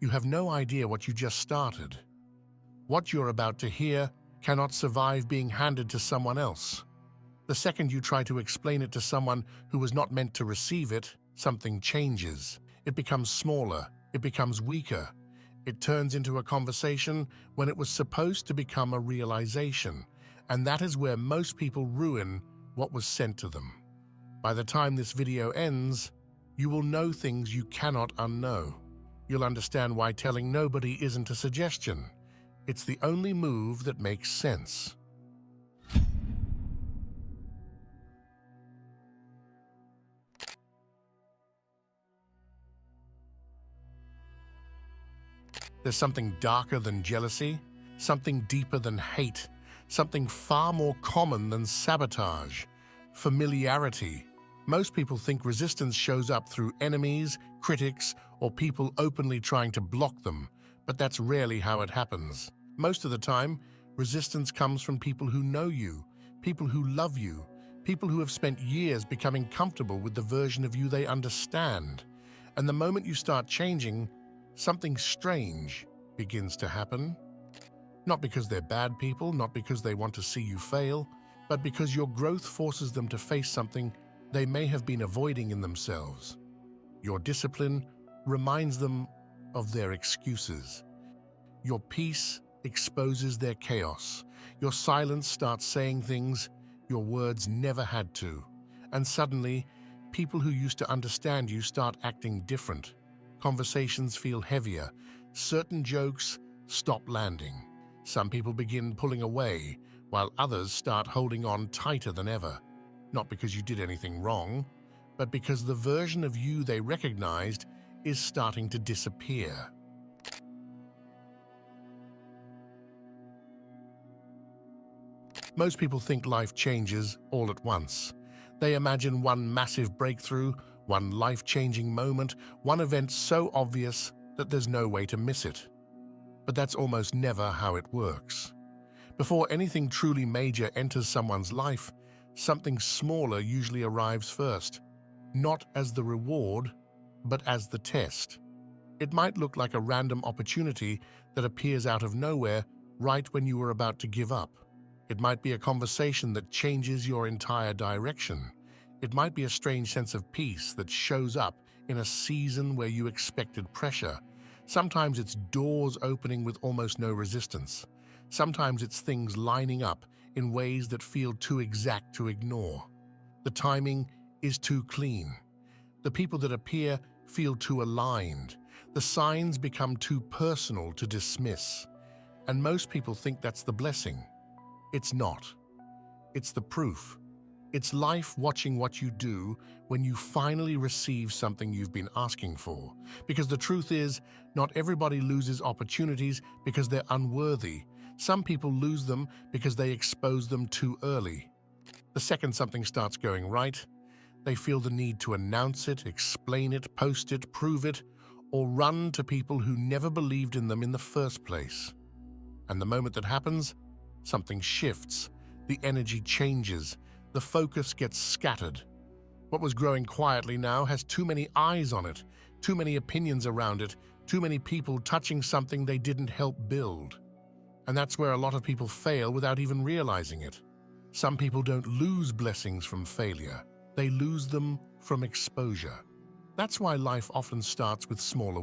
You have no idea what you just started. What you're about to hear cannot survive being handed to someone else. The second you try to explain it to someone who was not meant to receive it, something changes. It becomes smaller, it becomes weaker. It turns into a conversation when it was supposed to become a realization, and that is where most people ruin what was sent to them. By the time this video ends, you will know things you cannot unknow. You'll understand why telling nobody isn't a suggestion. It's the only move that makes sense. There's something darker than jealousy, something deeper than hate, something far more common than sabotage: familiarity. Most people think resistance shows up through enemies, critics, or people openly trying to block them, but that's rarely how it happens. Most of the time, resistance comes from people who know you, people who love you, people who have spent years becoming comfortable with the version of you they understand. And the moment you start changing, something strange begins to happen. Not because they're bad people, not because they want to see you fail, but because your growth forces them to face something they may have been avoiding in themselves. Your discipline reminds them of their excuses. Your peace exposes their chaos. Your silence starts saying things your words never had to. And suddenly, people who used to understand you start acting different. Conversations feel heavier. Certain jokes stop landing. Some people begin pulling away, while others start holding on tighter than ever. Not because you did anything wrong, but because the version of you they recognized is starting to disappear. Most people think life changes all at once. They imagine one massive breakthrough, one life-changing moment, one event so obvious that there's no way to miss it. But that's almost never how it works. Before anything truly major enters someone's life, something smaller usually arrives first, not as the reward, but as the test. It might look like a random opportunity that appears out of nowhere right when you were about to give up. It might be a conversation that changes your entire direction. It might be a strange sense of peace that shows up in a season where you expected pressure. Sometimes it's doors opening with almost no resistance. Sometimes it's things lining up in ways that feel too exact to ignore. The timing is too clean. The people that appear feel too aligned. The signs become too personal to dismiss. And most people think that's the blessing. It's not. It's the proof. It's life watching what you do when you finally receive something you've been asking for. Because the truth is, not everybody loses opportunities because they're unworthy. Some people lose them because they expose them too early. The second something starts going right, they feel the need to announce it, explain it, post it, prove it, or run to people who never believed in them in the first place. And the moment that happens, something shifts. The energy changes. The focus gets scattered. What was growing quietly now has too many eyes on it, too many opinions around it, too many people touching something they didn't help build. And that's where a lot of people fail without even realizing it. Some people don't lose blessings from failure. They lose them from exposure. That's why life often starts with smaller